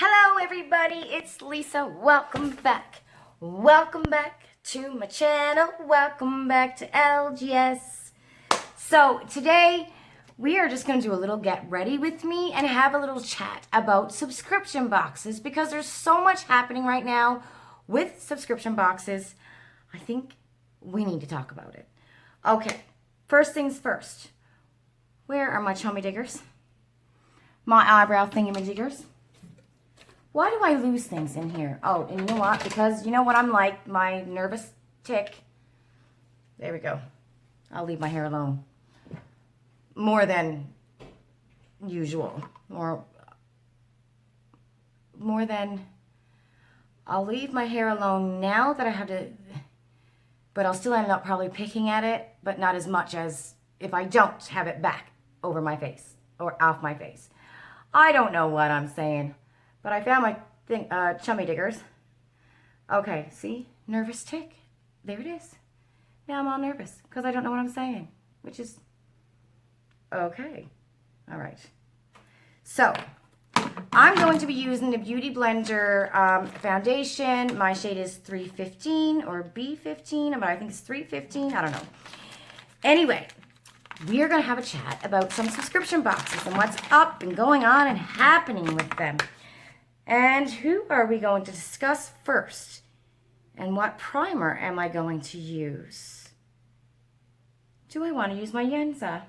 Hello everybody, it's Lisa. Welcome back. Welcome back to my channel. Welcome back to LGS. So today we are just going to do a little get ready with me and have a little chat about subscription boxes because there's so much happening right now with subscription boxes. I think we need to talk about it. Okay, first things first. Where are my chummy diggers? My eyebrow thingy-majiggers? Why do I lose things in here? Oh, and you know what? Because you know what I'm like, my nervous tick. There we go. I'll leave my hair alone. More than usual. Or more than, I'll leave my hair alone now that I have to, but I'll still end up probably picking at it, but not as much as if I don't have it back over my face or off my face. I don't know what I'm saying. But I found my chummy diggers. Okay, see? Nervous tick. There it is. Now I'm all nervous because I don't know what I'm saying, which is okay. All right. So, I'm going to be using the Beauty Blender foundation. My shade is 315 or B15, but I think it's 315. I don't know. Anyway, we are going to have a chat about some subscription boxes and what's up and going on and happening with them. And who are we going to discuss first? And what primer am I going to use? Do I want to use my Yenza?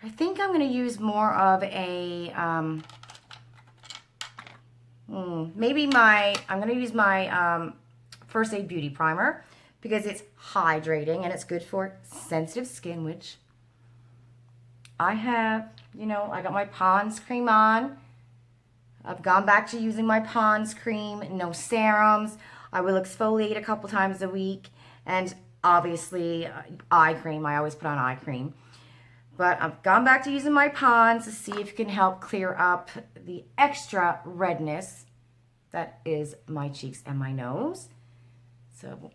I think I'm going to use more of a, I'm going to use my First Aid Beauty Primer because it's hydrating and it's good for sensitive skin, which I have, I got my Pond's cream on. I've gone back to using my Pond's cream, no serums. I will exfoliate a couple times a week. And obviously, eye cream. I always put on eye cream. But I've gone back to using my Pond's to see if it can help clear up the extra redness that is my cheeks and my nose. So,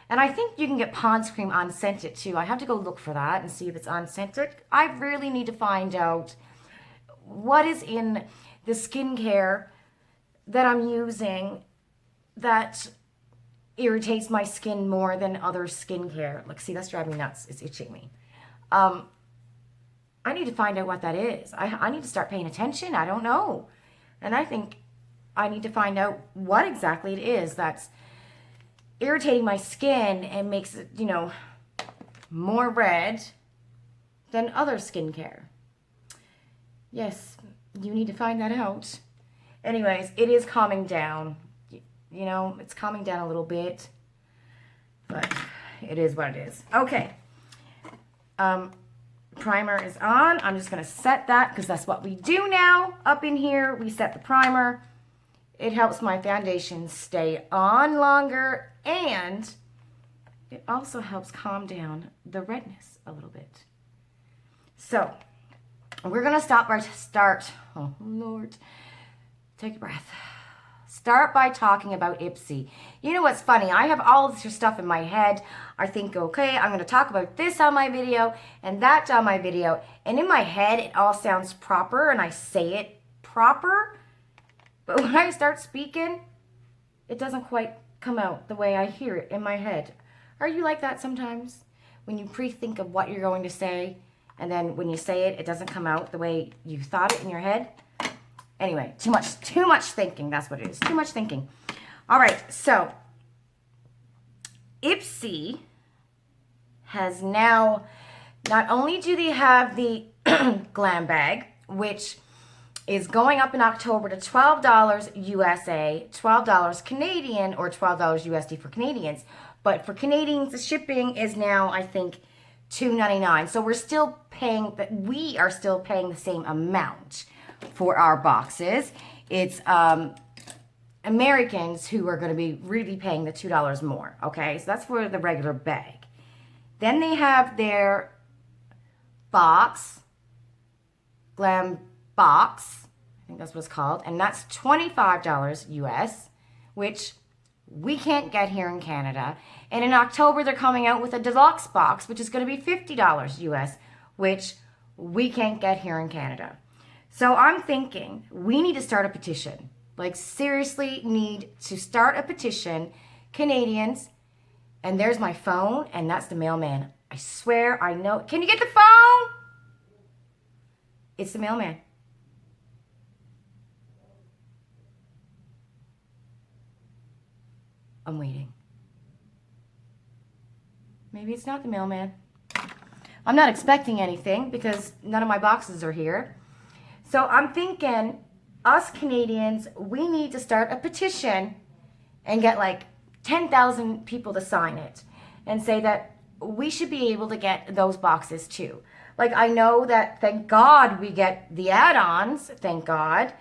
and I think you can get Pond's cream unscented too. I have to go look for that and see if it's unscented. I really need to find out what is in the skincare that I'm using that irritates my skin more than other skincare. Look, see, that's driving me nuts. It's itching me. I need to find out what that is. I need to start paying attention. I don't know. And I think I need to find out what exactly it is that's irritating my skin and makes it, more red than other skincare. Yes, you need to find that out. Anyways, it is calming down. It's calming down a little bit. But it is what it is. Okay. Primer is on. I'm just going to set that because that's what we do now. Up in here, we set the primer. It helps my foundation stay on longer. And it also helps calm down the redness a little bit. So, we're going to start, oh Lord, take a breath. Start by talking about Ipsy. You know what's funny? I have all this stuff in my head. I think, okay, I'm going to talk about this on my video and that on my video. And in my head, it all sounds proper and I say it proper. But when I start speaking, it doesn't quite come out the way I hear it in my head. Are you like that sometimes? When you pre-think of what you're going to say, and then when you say it, it doesn't come out the way you thought it in your head. Anyway, too much thinking. That's what it is. Too much thinking. All right, so Ipsy has now, not only do they have the glam bag, which is going up in October to $12 USA, $12 Canadian, or $12 USD for Canadians. But for Canadians, the shipping is now, I think, $2.99. So we are still paying the same amount for our boxes. It's Americans who are going to be really paying the $2 more. Okay, so that's for the regular bag. Then they have their glam box. I think that's what it's called, and that's $25 US, which we can't get here in Canada. And in October, they're coming out with a deluxe box, which is going to be $50 US, which we can't get here in Canada. So I'm thinking we need to start a petition. Like, seriously, need to start a petition, Canadians. And there's my phone, and that's the mailman. I swear I know. Can you get the phone? It's the mailman. I'm waiting. Maybe it's not the mailman. I'm not expecting anything because none of my boxes are here. So I'm thinking, us Canadians, we need to start a petition and get like 10,000 people to sign it and say that we should be able to get those boxes too. Like, I know that, thank God, we get the add-ons, thank God,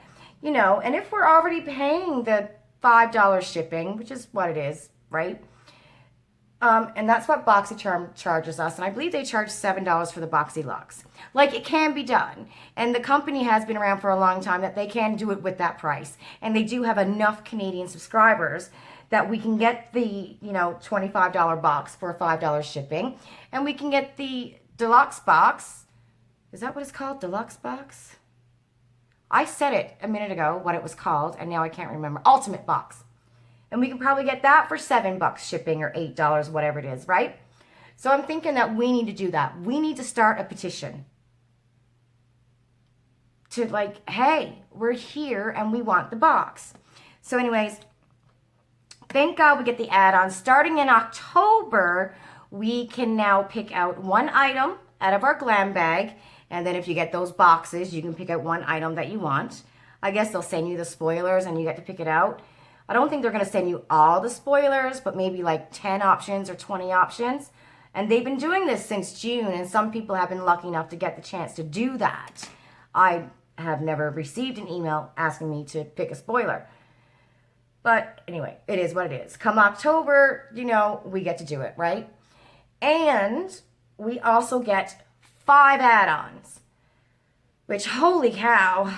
you know, and if we're already paying the $5 shipping, which is what it is, right? And that's what Boxycharm charges us. And I believe they charge $7 for the Boxy Lux. Like, it can be done. And the company has been around for a long time that they can do it with that price. And they do have enough Canadian subscribers that we can get the, you know, $25 box for $5 shipping. And we can get the deluxe box. Is that what it's called? Deluxe box? I said it a minute ago, what it was called, and now I can't remember. Ultimate box. And we can probably get that for $7 shipping or $8, whatever it is, right? So I'm thinking that we need to do that. We need to start a petition to, like, hey, we're here and we want the box. So anyways, thank God we get the add-on. Starting in October, we can now pick out one item out of our glam bag. And then if you get those boxes, you can pick out one item that you want. I guess they'll send you the spoilers and you get to pick it out. I don't think they're going to send you all the spoilers, but maybe like 10 options or 20 options. And they've been doing this since June, and some people have been lucky enough to get the chance to do that. I have never received an email asking me to pick a spoiler. But anyway, it is what it is. Come October, you know, we get to do it, right? And we also get 5 add-ons, which, holy cow,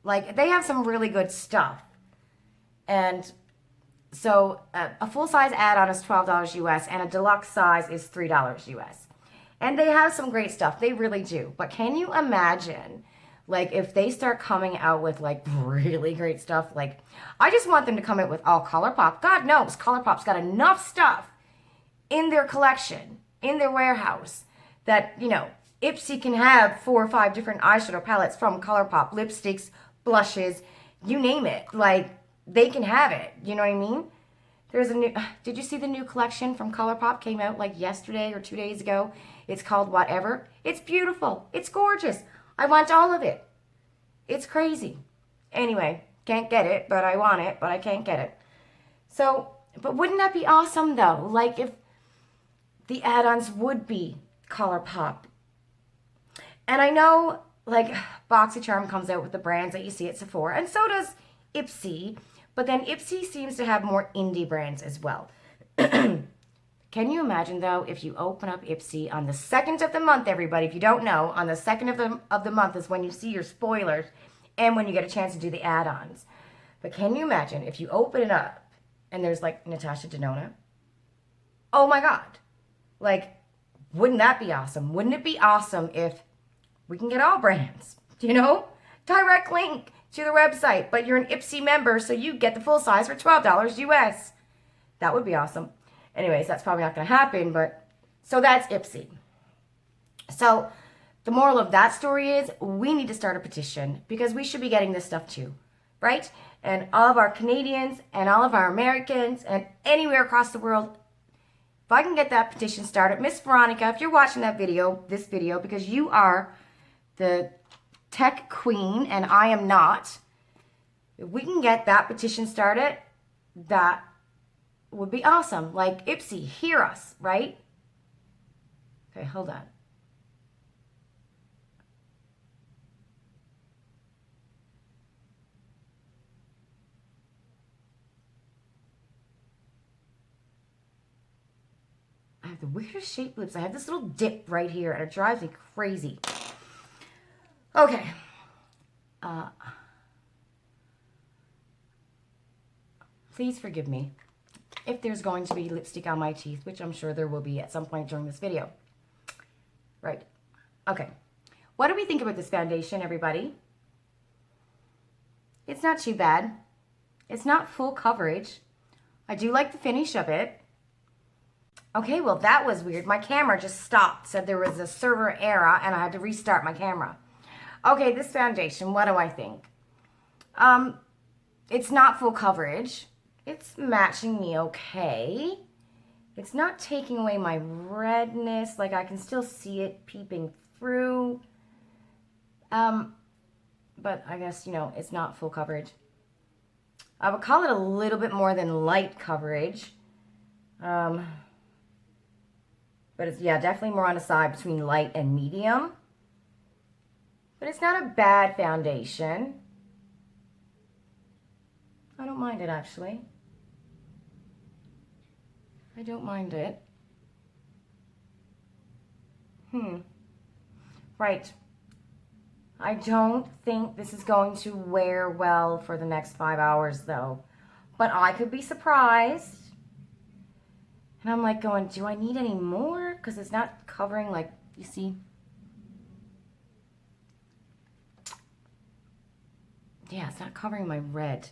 like, they have some really good stuff. And so a full-size add-on is $12 US, and a deluxe size is $3 US. And they have some great stuff. They really do. But can you imagine, like, if they start coming out with, like, really great stuff? Like, I just want them to come out with all ColourPop. God knows ColourPop's got enough stuff in their collection, in their warehouse, that, you know, Ipsy can have 4 or 5 different eyeshadow palettes from ColourPop, lipsticks, blushes, you name it. Like, they can have it. You know what I mean? There's a new, did you see the new collection from ColourPop? Came out like yesterday or 2 days ago. It's called Whatever. It's beautiful. It's gorgeous. I want all of it. It's crazy. Anyway, can't get it, but I want it, but I can't get it. So, but wouldn't that be awesome though? Like, if the add-ons would be ColourPop. And I know, like, Boxycharm comes out with the brands that you see at Sephora, and so does Ipsy. But then Ipsy seems to have more indie brands as well. Can you imagine, though, if you open up Ipsy on the 2nd of the month, everybody, if you don't know, on the 2nd of the month is when you see your spoilers and when you get a chance to do the add-ons. But can you imagine if you open it up and there's, like, Natasha Denona? Oh, my God. Like, wouldn't that be awesome? Wouldn't it be awesome if we can get all brands, you know? Direct link to the website, but you're an Ipsy member, so you get the full size for $12 US. That would be awesome. Anyways, that's probably not going to happen, but so that's Ipsy. So the moral of that story is we need to start a petition because we should be getting this stuff too, right? And all of our Canadians and all of our Americans and anywhere across the world, if I can get that petition started, Miss Veronica, if you're watching that video, this video, because you are the tech queen and I am not, if we can get that petition started, that would be awesome. Like, Ipsy, hear us, right? Okay, hold on. I have the weirdest shaped lips. I have this little dip right here and it drives me crazy. Okay. Please forgive me if there's going to be lipstick on my teeth, which I'm sure there will be at some point during this video. Right. Okay. What do we think about this foundation, everybody? It's not too bad. It's not full coverage. I do like the finish of it. Okay, well, that was weird. My camera just stopped, said there was a server error, and I had to restart my camera. Okay, this foundation, what do I think? It's not full coverage. It's matching me okay. It's not taking away my redness. Like, I can still see it peeping through. But I guess, you know, it's not full coverage. I would call it a little bit more than light coverage. But it's, yeah, definitely more on the side between light and medium. But it's not a bad foundation. I don't mind it, actually. I don't mind it. Right. I don't think this is going to wear well for the next 5 hours, though. But I could be surprised. And I'm like going, do I need any more? Because it's not covering, like, you see. Yeah, it's not covering my red.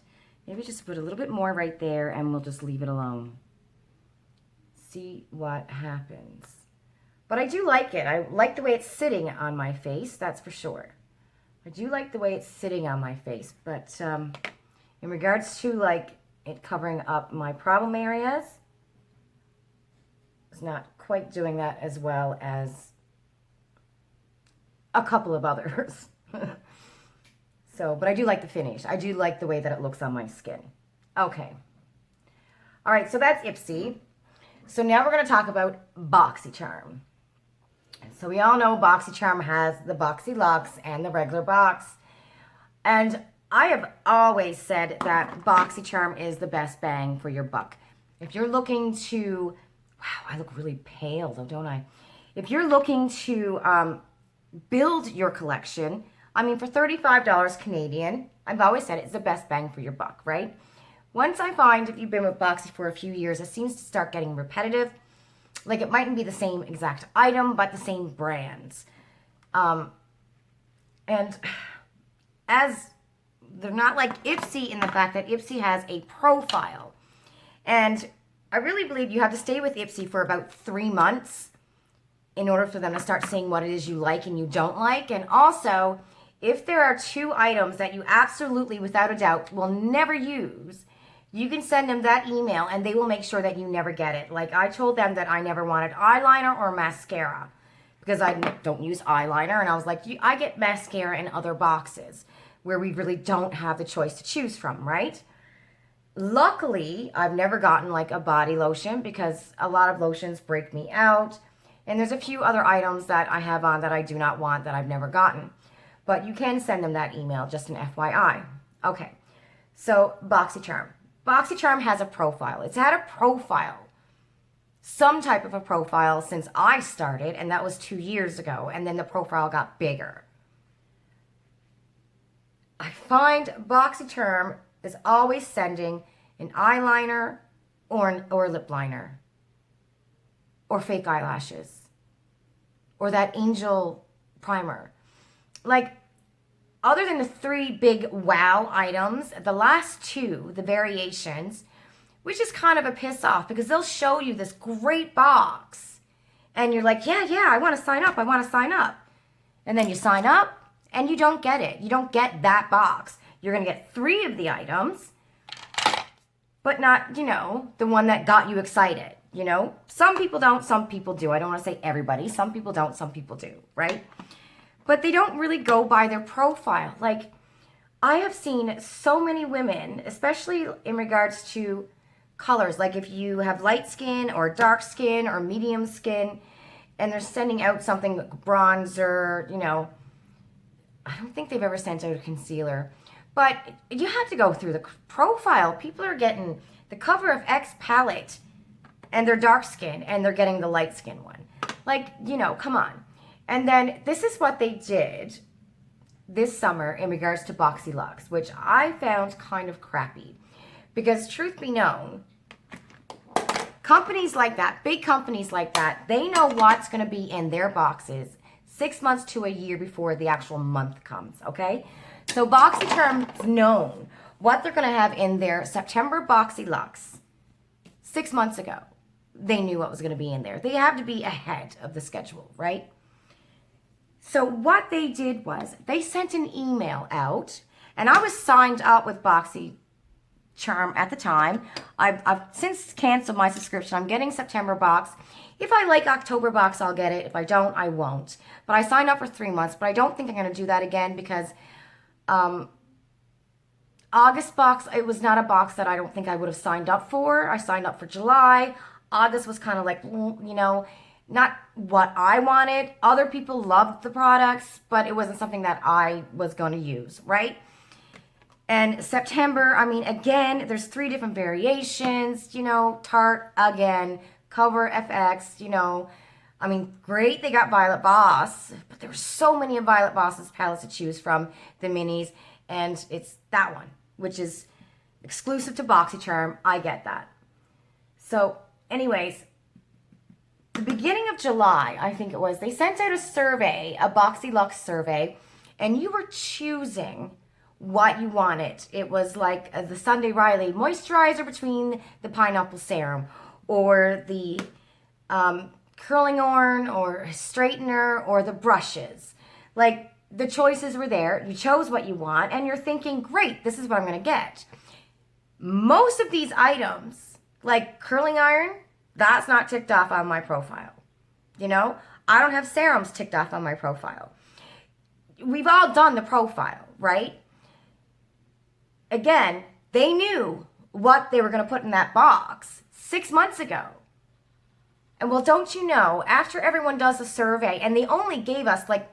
Maybe just put a little bit more right there and we'll just leave it alone. See what happens. But I do like it. I like the way it's sitting on my face, that's for sure. I do like the way it's sitting on my face. But in regards to, like, it covering up my problem areas, it's not quite doing that as well as a couple of others. So, but I do like the finish. I do like the way that it looks on my skin. Okay. All right, so that's Ipsy. So now we're going to talk about Boxycharm. So we all know Boxycharm has the Boxy Luxe and the regular box. And I have always said that Boxycharm is the best bang for your buck. If you're looking to, wow, I look really pale though, don't I? If you're looking to build your collection, I mean, for $35 Canadian, I've always said it's the best bang for your buck, right? Once I find, if you've been with Boxy for a few years, it seems to start getting repetitive. Like, it mightn't be the same exact item, but the same brands. And as they're not like Ipsy in the fact that Ipsy has a profile. And I really believe you have to stay with Ipsy for about 3 months in order for them to start seeing what it is you like and you don't like. And also, if there are 2 items that you absolutely, without a doubt, will never use, you can send them that email and they will make sure that you never get it. Like, I told them that I never wanted eyeliner or mascara because I don't use eyeliner. And I was like, I get mascara in other boxes where we really don't have the choice to choose from, right? Luckily, I've never gotten like a body lotion because a lot of lotions break me out. And there's a few other items that I have on that I do not want that I've never gotten. But you can send them that email, just an FYI. Okay, so Boxycharm. Boxycharm has a profile. It's had a profile, some type of a profile since I started, and that was 2 years ago, and then the profile got bigger. I find Boxycharm is always sending an eyeliner or lip liner or fake eyelashes or that angel primer. Like, other than the 3 big wow items, the last 2, the variations, which is kind of a piss off because they'll show you this great box and you're like, yeah, I want to sign up. I want to sign up. And then you sign up and you don't get it. You don't get that box. You're going to get 3 of the items, but not, you know, the one that got you excited. You know, some people don't, some people do. I don't want to say everybody. Some people don't, some people do, right? But they don't really go by their profile. Like, I have seen so many women, especially in regards to colors, like if you have light skin or dark skin or medium skin, and they're sending out something like bronzer, you know, I don't think they've ever sent out a concealer. But you have to go through the profile. People are getting the cover of X palette, and they're dark skin, and they're getting the light skin one. Like, you know, come on. And then this is what they did this summer in regards to Boxy Luxe, which I found kind of crappy. Because truth be known, companies like that, big companies like that, they know what's going to be in their boxes 6 months to a year before the actual month comes, okay? So Boxycharm's known what they're going to have in their September Boxy Luxe 6 months ago. They knew what was going to be in there. They have to be ahead of the schedule, right? So what they did was they sent an email out, and I was signed up with Boxycharm at the time. I've since canceled my subscription. I'm getting September box. If I like October box, I'll get it. If I don't, I won't. But I signed up for 3 months, but I don't think I'm going to do that again because August box, it was not a box that I don't think I would have signed up for. I signed up for July. August was kind of like, you know, not what I wanted. Other people loved the products, but it wasn't something that I was going to use, right? And September, I mean, again, there's 3 different variations, you know, Tarte, again, Cover FX, you know. I mean, great, they got Violet Voss, but there were so many of Violet Voss's palettes to choose from, the minis, and it's that one, which is exclusive to Boxycharm. I get that. So, anyways, the beginning of July, I think it was, they sent out a survey, a Boxy Luxe survey, and you were choosing what you wanted. It was like the Sunday Riley moisturizer between the pineapple serum, or the curling iron, or straightener, or the brushes. Like, the choices were there. You chose what you want, and you're thinking, great, this is what I'm going to get. Most of these items, like curling iron, that's not ticked off on my profile. You know, I don't have serums ticked off on my profile. We've all done the profile, right? Again, they knew what they were going to put in that box 6 months ago. And well, don't you know, after everyone does a survey, and they only gave us, like,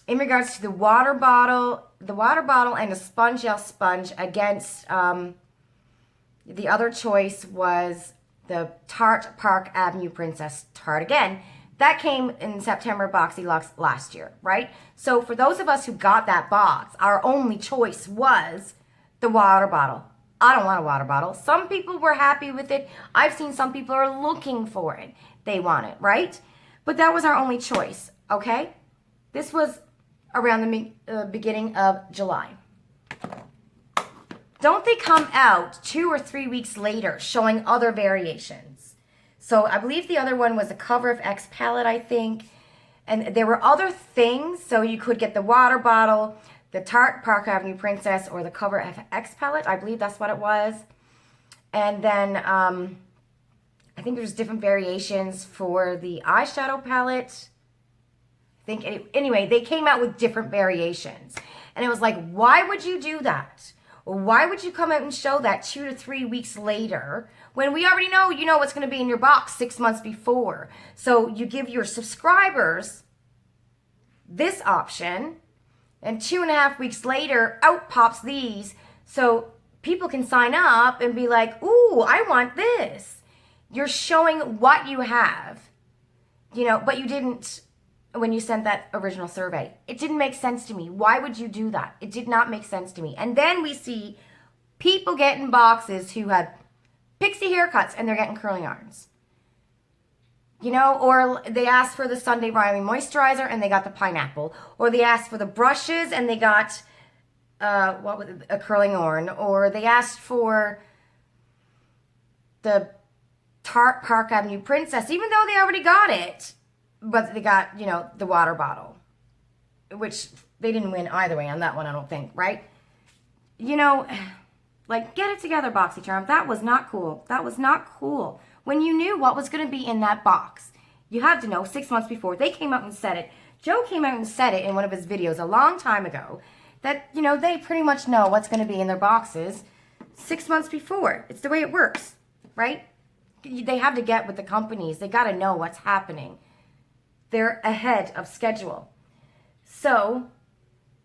in regards to the water bottle and a sponge gel sponge against, the other choice was the Tarte Park Avenue Princess Tarte again. That came in September Boxy Luxe last year, right? So for those of us who got that box, our only choice was the water bottle. I don't want a water bottle. Some people were happy with it. I've seen some people are looking for it. They want it, right? But that was our only choice, okay? This was around the beginning of July. Don't they come out 2 or 3 weeks later showing other variations? So I believe the other one was a Cover FX palette, I think. And there were other things. So you could get the water bottle, the Tarte Park Avenue Princess, or the Cover FX palette. I believe that's what it was. And then I think there's different variations for the eyeshadow palette. Anyway, they came out with different variations. And it was like, why would you do that? Why would you come out and show that 2 to 3 weeks later when we already know you know what's going to be in your box 6 months before? So you give your subscribers this option, and 2.5 weeks later, out pops these, so people can sign up and be like, ooh, I want this. You're showing what you have, you know, but you didn't when you sent that original survey. It didn't make sense to me. Why would you do that? It did not make sense to me. And then we see people getting boxes who had pixie haircuts and they're getting curling irons. You know, or they asked for the Sunday Riley moisturizer and they got the pineapple. Or they asked for the brushes and they got a curling iron. Or they asked for the Tarte Park Avenue Princess, even though they already got it. But they got, you know, the water bottle, which they didn't win either way on that one, I don't think, right? You know, like, get it together, Boxycharm. That was not cool. That was not cool. When you knew what was going to be in that box, you had to know 6 months before. They came out and said it. Joe came out and said it in one of his videos a long time ago that, you know, they pretty much know what's going to be in their boxes 6 months before. It's the way it works, right? They have to get with the companies. They got to know what's happening. They're ahead of schedule. So,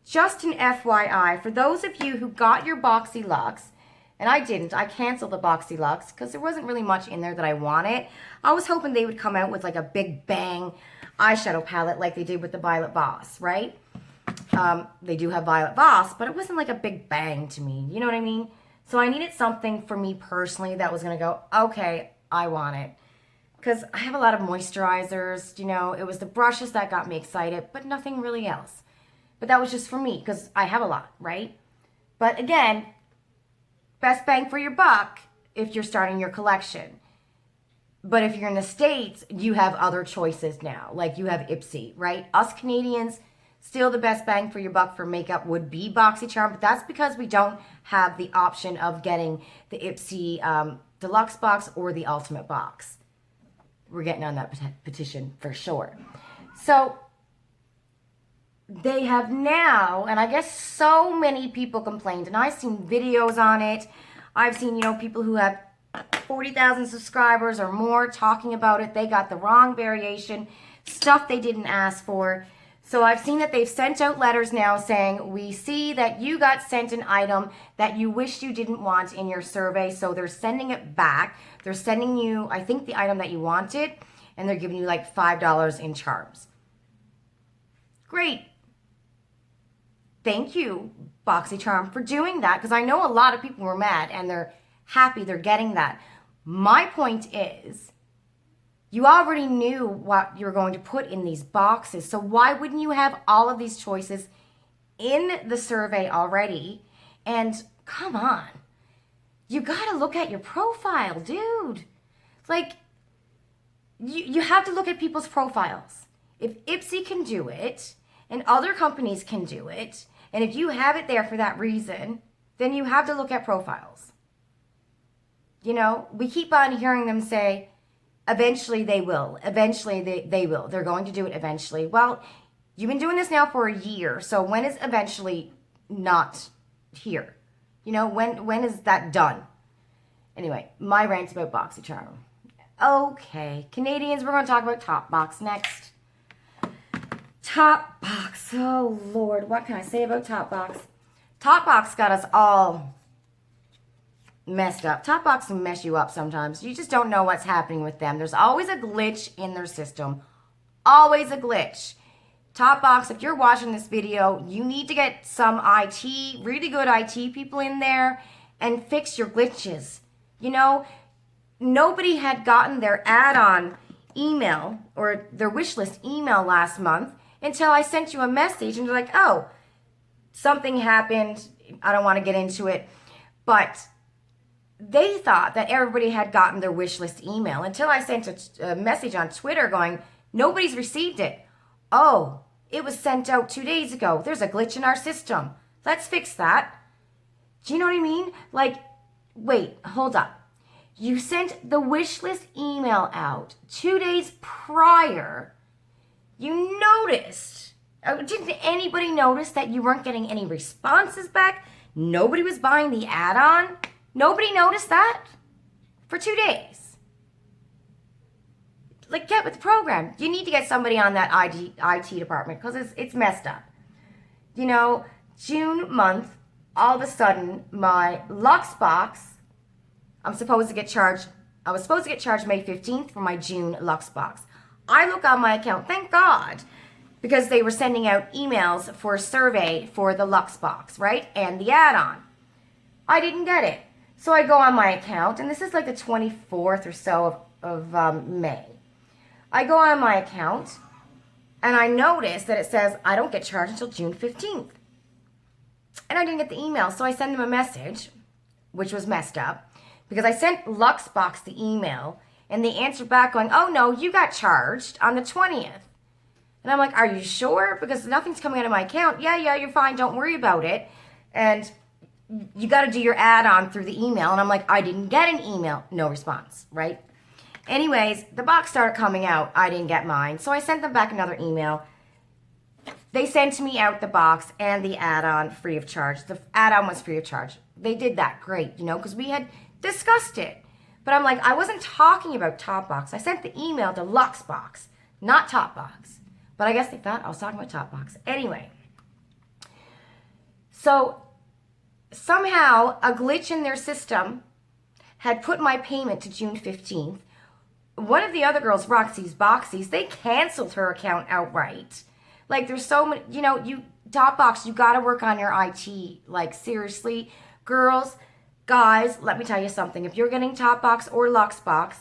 just an FYI, for those of you who got your Boxy Luxe, and I didn't, I canceled the Boxy Luxe because there wasn't really much in there that I wanted. I was hoping they would come out with like a big bang eyeshadow palette like they did with the Violet Voss, right? They do have Violet Voss, but it wasn't like a big bang to me. You know what I mean? So I needed something for me personally that was going to go, okay, I want it. Because I have a lot of moisturizers, you know. It was the brushes that got me excited, but nothing really else. But that was just for me because I have a lot, right? But again, best bang for your buck if you're starting your collection. But if you're in the States, you have other choices now. Like you have Ipsy, right? Us Canadians, still the best bang for your buck for makeup would be Boxycharm. But that's because we don't have the option of getting the Ipsy deluxe box or the ultimate box. We're getting on that petition for sure. So they have now, and I guess so many people complained, and I've seen videos on it. I've seen, people who have 40,000 subscribers or more talking about it. They got the wrong variation, stuff they didn't ask for. So I've seen that they've sent out letters now saying, we see that you got sent an item that you wished you didn't want in your survey. So they're sending it back. They're sending you, I think, the item that you wanted, and they're giving you like $5 in charms. Great. Thank you, Boxycharm, for doing that, because I know a lot of people were mad and they're happy they're getting that. My point is, you already knew what you were going to put in these boxes, so why wouldn't you have all of these choices in the survey already? And come on, you gotta look at your profile, dude. Like, you have to look at people's profiles. If Ipsy can do it, and other companies can do it, and if you have it there for that reason, then you have to look at profiles. We keep on hearing them say, eventually they will. Eventually they will. They're going to do it eventually. Well, you've been doing this now for a year, so when is eventually not here? When is that done? Anyway, my rant's about Boxycharm. Okay, Canadians, we're going to talk about Topbox next. Topbox. Oh, Lord. What can I say about Topbox? Topbox got us all messed up. Topbox can mess you up sometimes. You just don't know what's happening with them. There's always a glitch in their system. Always a glitch. Topbox, if you're watching this video, you need to get some really good IT people in there and fix your glitches. Nobody had gotten their add-on email or their wish list email last month until I sent you a message and you're like, oh, something happened. I don't want to get into it. But they thought that everybody had gotten their wish list email until I sent a message on Twitter going, nobody's received it. Oh, it was sent out 2 days ago. There's a glitch in our system. Let's fix that. Do you know what I mean? Like, wait, hold up. You sent the wish list email out 2 days prior. You noticed. Didn't anybody notice that you weren't getting any responses back? Nobody was buying the add-on? Nobody noticed that? For 2 days. Like, get with the program. You need to get somebody on that IT department because it's messed up. June month, all of a sudden, my Luxe box, I was supposed to get charged May 15th for my June Luxe box. I look on my account, thank God, because they were sending out emails for a survey for the Luxe box, right? And the add-on. I didn't get it. So I go on my account, and this is like the 24th or so of May. I go on my account, and I notice that it says I don't get charged until June 15th. And I didn't get the email, so I send them a message, which was messed up, because I sent Luxebox the email, and they answered back going, oh no, you got charged on the 20th. And I'm like, are you sure? Because nothing's coming out of my account. Yeah, you're fine, don't worry about it. And you got to do your add-on through the email. And I'm like, I didn't get an email. No response, right? Anyways, the box started coming out. I didn't get mine. So I sent them back another email. They sent me out the box and the add-on free of charge. The add-on was free of charge. They did that great, because we had discussed it. But I'm like, I wasn't talking about Topbox. I sent the email to Luxebox, not Topbox. But I guess they thought I was talking about Topbox. Anyway. So somehow a glitch in their system had put my payment to June 15th. One of the other girls, Roxy's Boxies, they canceled her account outright. Like, there's so many, Topbox, you got to work on your IT. Like, seriously, girls, guys, let me tell you something. If you're getting Topbox or Luxebox,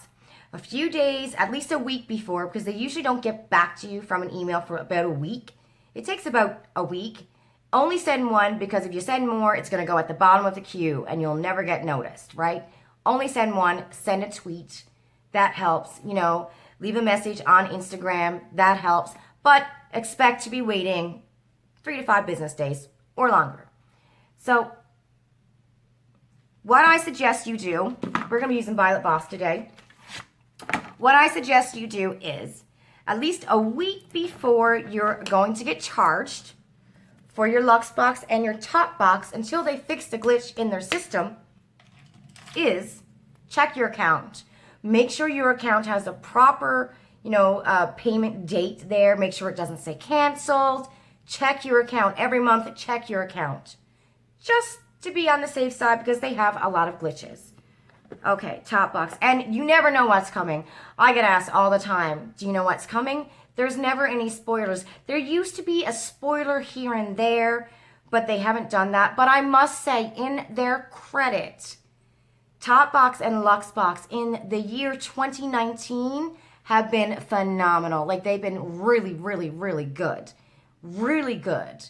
a few days, at least a week before, because they usually don't get back to you from an email for about a week. It takes about a week. only send one, because if you send more, it's going to go at the bottom of the queue and you'll never get noticed, right? Only send one, send a tweet. That helps, you know, leave a message on Instagram. That helps, but expect to be waiting 3 to 5 business days or longer. So what I suggest you do, we're going to be using Violet Voss today. What I suggest you do is at least a week before you're going to get charged for your Luxbox and your Topbox until they fix the glitch in their system is check your account. Make sure your account has a proper, you know, payment date there. Make sure it doesn't say canceled. Check your account every month. Check your account just to be on the safe side because they have a lot of glitches. Okay, Topbox. And you never know what's coming. I get asked all the time, do you know what's coming? There's never any spoilers. There used to be a spoiler here and there, but they haven't done that. But I must say, in their credit, Topbox and Luxbox in the year 2019 have been phenomenal. Like, they've been really, really, really good. Really good.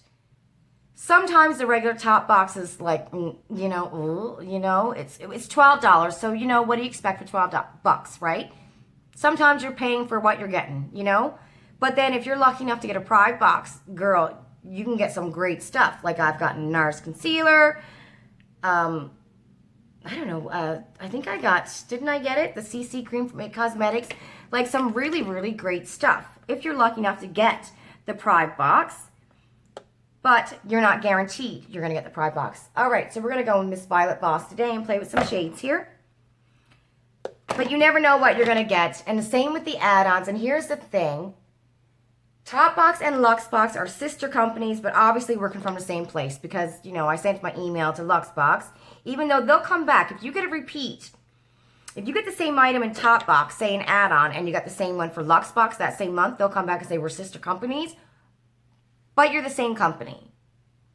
Sometimes the regular Topbox is like, you know, it's $12. So, you know, what do you expect for $12, right? Sometimes you're paying for what you're getting, you know? But then if you're lucky enough to get a Pride box, girl, you can get some great stuff. Like, I've gotten NARS concealer. I don't know. I think I got, didn't I get it? The CC cream from It Cosmetics. Like, some really, really great stuff. If you're lucky enough to get the Pride box. But you're not guaranteed you're going to get the Pride box. All right, so we're going to go with Miss Violet Voss today and play with some shades here. But you never know what you're going to get. And the same with the add-ons. And here's the thing. Topbox and Luxbox are sister companies, but obviously working from the same place. Because, you know, I sent my email to Luxbox. Even though they'll come back. If you get a repeat, if you get the same item in Topbox, say an add-on, and you got the same one for Luxbox that same month, they'll come back and say we're sister companies. But you're the same company.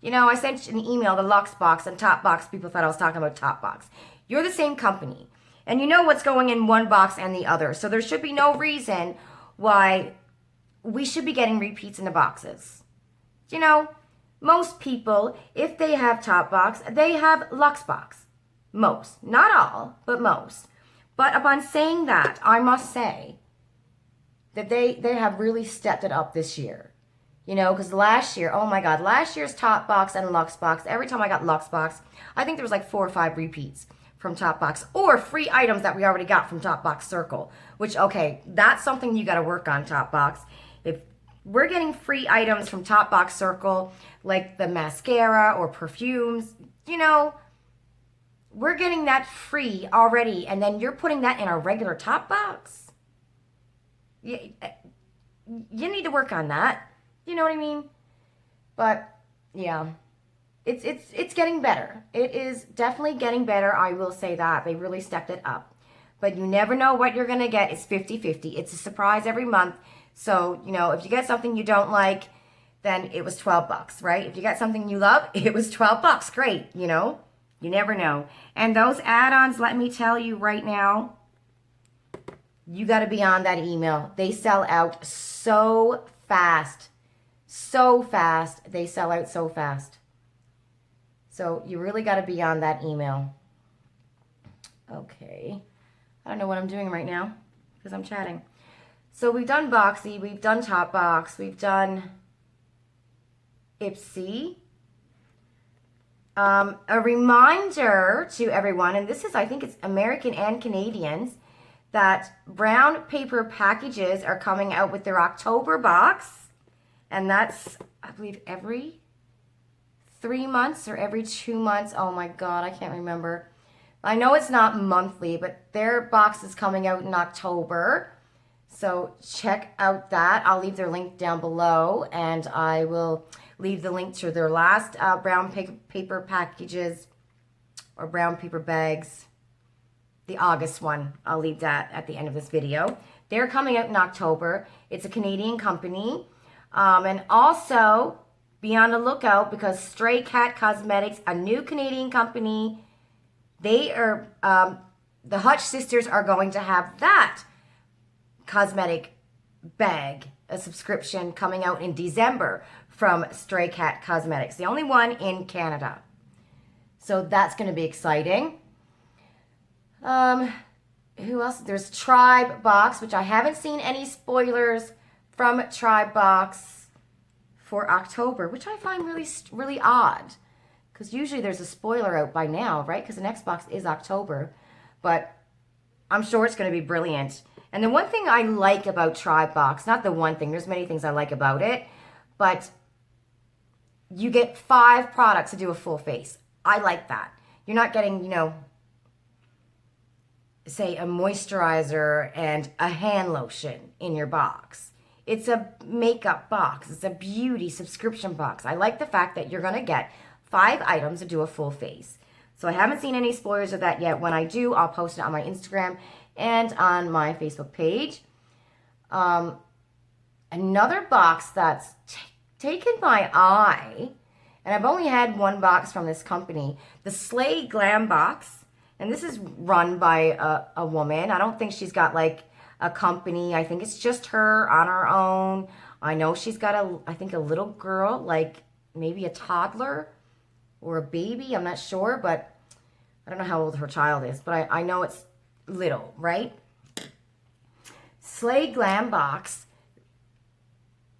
You know, I sent an email to Luxbox and Topbox. People thought I was talking about Topbox. You're the same company. And you know what's going in one box and the other. So there should be no reason why we should be getting repeats in the boxes. You know, most people, if they have Topbox, they have Luxbox. Most. Not all, but most. But upon saying that, I must say that they have really stepped it up this year. You know, because last year, oh my God, last year's Topbox and Luxbox, every time I got Luxbox, I think there was like 4 or 5 repeats from Topbox or free items that we already got from Topbox Circle, which, okay, that's something you got to work on, Topbox. If we're getting free items from Topbox Circle, like the mascara or perfumes, you know, we're getting that free already, and then you're putting that in our regular Topbox. You need to work on that. You know what I mean? But yeah, it's getting better. It is definitely getting better. I will say that. They really stepped it up. But you never know what you're going to get. It's 50-50. It's a surprise every month. So, you know, if you get something you don't like, then it was $12, right? If you got something you love, it was $12. Great, you know? You never know. And those add-ons, let me tell you right now, you got to be on that email. They sell out so fast. So fast. They sell out so fast. So you really got to be on that email. Okay. I don't know what I'm doing right now because I'm chatting. So we've done Boxy. We've done Topbox. We've done Ipsy. A reminder to everyone, and this is, I think it's American and Canadians, that brown paper packages are coming out with their October box. And that's, I believe, every 3 months or every 2 months. Oh my God, I can't remember. I know it's not monthly, but their box is coming out in October. So check out that. I'll leave their link down below, and I will leave the link to their last brown paper packages or brown paper bags. The August one. I'll leave that at the end of this video. They're coming out in October. It's a Canadian company. And also, be on the lookout because Stray Cat Cosmetics, a new Canadian company, they are, the Hutch sisters are going to have that cosmetic bag a subscription coming out in December from Stray Cat Cosmetics, the only one in Canada. So that's going to be exciting. Who else? There's Tribe Box, which I haven't seen any spoilers from Tribe Box for October, which I find really odd. Because usually there's a spoiler out by now, right? Because the next box is October. But I'm sure it's going to be brilliant. And the one thing I like about Tribe Box, not the one thing, there's many things I like about it, but you get 5 products to do a full face. I like that. You're not getting, you know, say a moisturizer and a hand lotion in your box. It's a makeup box. It's a beauty subscription box. I like the fact that you're going to get 5 items to do a full face. So I haven't seen any spoilers of that yet. When I do, I'll post it on my Instagram and on my Facebook page. Another box that's taken my eye, and I've only had one box from this company, the Slay Glam box. And this is run by a woman. I don't think she's got like a company. I think it's just her on her own. I know she's got I think a little girl, like maybe a toddler or a baby. I'm not sure, but I don't know how old her child is, but I know it's little, right? Slay Glam box.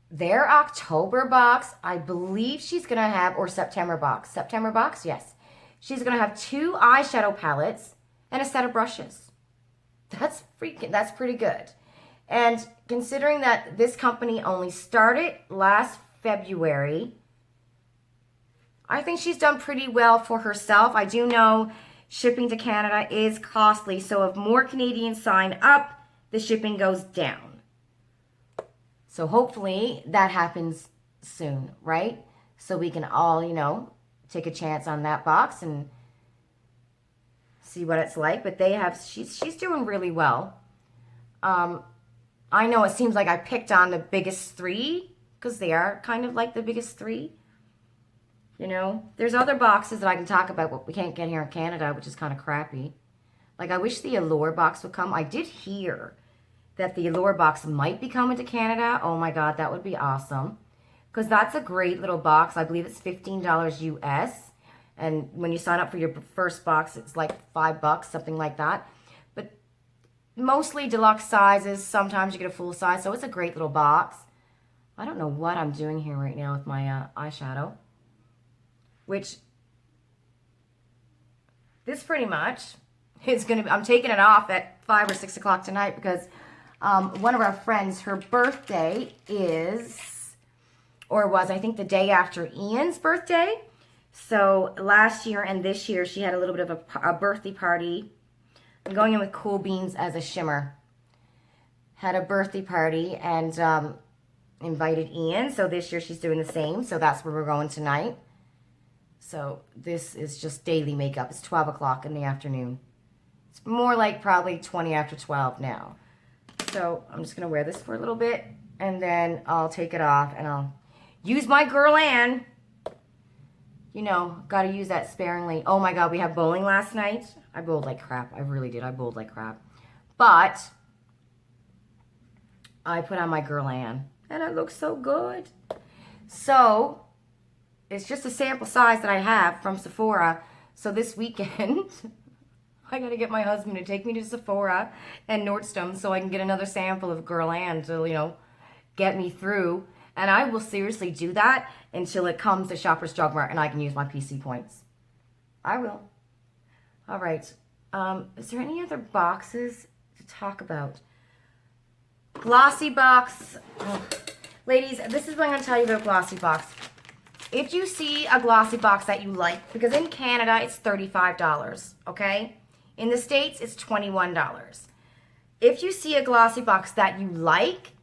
Their October box, I believe she's going to have, or September box. September box, yes. She's going to have 2 eyeshadow palettes and a set of brushes. That's pretty good. And considering that this company only started last February, I think she's done pretty well for herself. I do know shipping to Canada is costly, so if more Canadians sign up, the shipping goes down. So hopefully that happens soon, right? So we can all, you know, take a chance on that box and see what it's like. But they have, she's doing really well. I know it seems like I picked on the biggest 3 because they are kind of like the biggest 3. You know, there's other boxes that I can talk about, but we can't get here in Canada, which is kind of crappy. Like, I wish the Allure box would come. I did hear that the Allure box might be coming to Canada. Oh my God, that would be awesome. Because that's a great little box. I believe it's $15 US. And when you sign up for your first box, it's like $5, something like that. But mostly deluxe sizes. Sometimes you get a full size. So it's a great little box. I don't know what I'm doing here right now with my eyeshadow. Which, this pretty much is going to be, I'm taking it off at 5 or 6 o'clock tonight because one of our friends, her birthday is, or was, I think, the day after Ian's birthday. So last year and this year, she had a little bit of a birthday party. I'm going in with Cool Beans as a shimmer. Had a birthday party and invited Ian. So this year she's doing the same. So that's where we're going tonight. So this is just daily makeup. It's 12 o'clock in the afternoon. It's more like probably 20 after 12 now. So I'm just going to wear this for a little bit. And then I'll take it off and I'll use my Girl Ann. You know, got to use that sparingly. Oh my God, we had bowling last night. I bowled like crap. I really did. I bowled like crap. But I put on my Girl Ann. And it looks so good. So it's just a sample size that I have from Sephora. So this weekend, I got to get my husband to take me to Sephora and Nordstrom so I can get another sample of Girl Ann to, you know, get me through. And I will seriously do that until it comes to Shoppers Drug Mart and I can use my PC points. I will. All right. Is there any other boxes to talk about? Glossy box. Oh. Ladies, this is what I'm going to tell you about Glossy box. If you see a Glossy box that you like, because in Canada it's $35, okay? In the States it's $21. If you see a Glossy box that you like,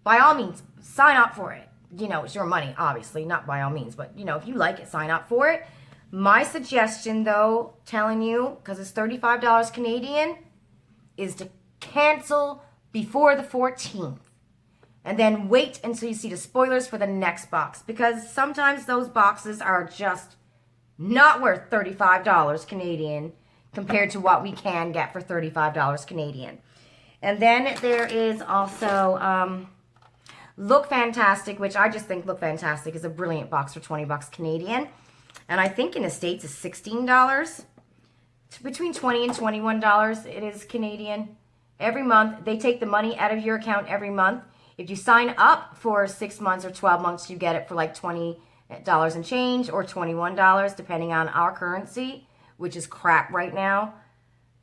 by all means, sign up for it. You know, it's your money, obviously, not by all means, but, you know, if you like it, sign up for it. My suggestion, though, telling you, because it's $35 Canadian, is to cancel before the 14th. And then wait until you see the spoilers for the next box. Because sometimes those boxes are just not worth $35 Canadian compared to what we can get for $35 Canadian. And then there is also Look Fantastic, which I just think Look Fantastic is a brilliant box for 20 bucks Canadian. And I think in the States it's $16. Between $20 and $21 it is Canadian. Every month, they take the money out of your account every month. If you sign up for 6 months or 12 months, you get it for like $20 and change or $21, depending on our currency, which is crap right now.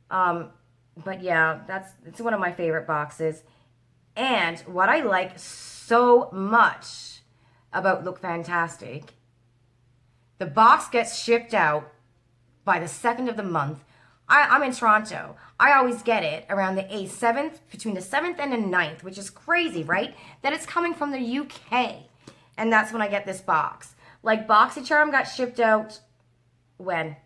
But yeah, it's one of my favorite boxes. And what I like so much about Look Fantastic, the box gets shipped out by the 2nd of the month. I'm in Toronto. I always get it around the 8th, 7th, between the 7th and the 9th, which is crazy, right? That it's coming from the UK. And that's when I get this box. Like Boxycharm got shipped out when?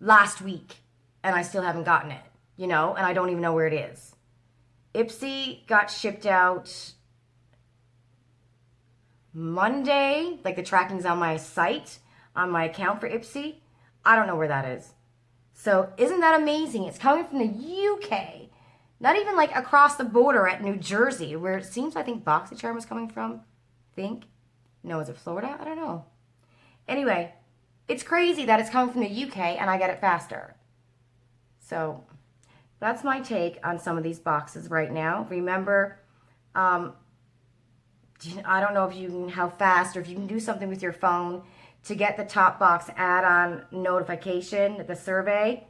Last week. And I still haven't gotten it, you know? And I don't even know where it is. Ipsy got shipped out Monday. Like the tracking's on my site, on my account for Ipsy. I don't know where that is. So isn't that amazing? It's coming from the UK. Not even like across the border at New Jersey, where it seems I think Boxycharm is coming from. No, is it Florida? I don't know. Anyway, it's crazy that it's coming from the UK and I get it faster. So that's my take on some of these boxes right now. Remember, I don't know if you can, how fast, or if you can do something with your phone to get the Topbox add-on notification, the survey,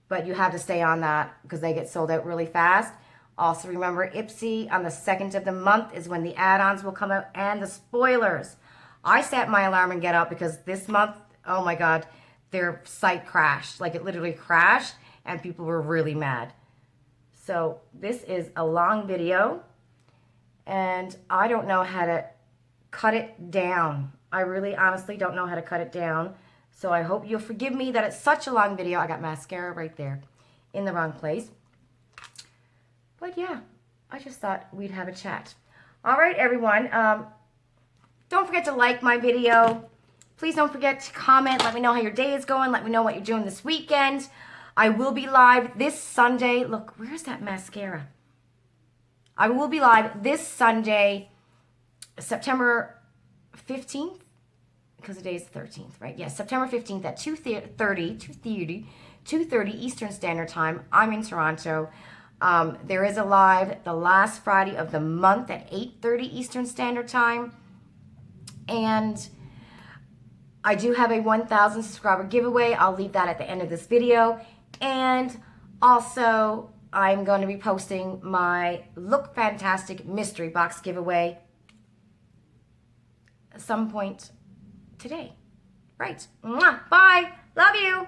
but you have to stay on that because they get sold out really fast. Also remember, Ipsy on the 2nd of the month is when the add-ons will come out and the spoilers. I set my alarm and get up because this month, oh my God, their site crashed. Like it literally crashed and people were really mad. So this is a long video and I don't know how to cut it down. I really honestly don't know how to cut it down. So I hope you'll forgive me that it's such a long video. I got mascara right there in the wrong place. But yeah, I just thought we'd have a chat. All right, everyone. Don't forget to like my video. Please don't forget to comment. Let me know how your day is going. Let me know what you're doing this weekend. I will be live this Sunday. Look, where's that mascara? I will be live this Sunday, September 15th, because the day is the 13th, right? Yes, September 15th at 2:30 Eastern Standard Time. I'm in Toronto. There is a live the last Friday of the month at 8:30 Eastern Standard Time. And I do have a 1,000 subscriber giveaway. I'll leave that at the end of this video. And also, I'm going to be posting my Look Fantastic mystery box giveaway at some point today. Right. Mwah. Bye. Love you.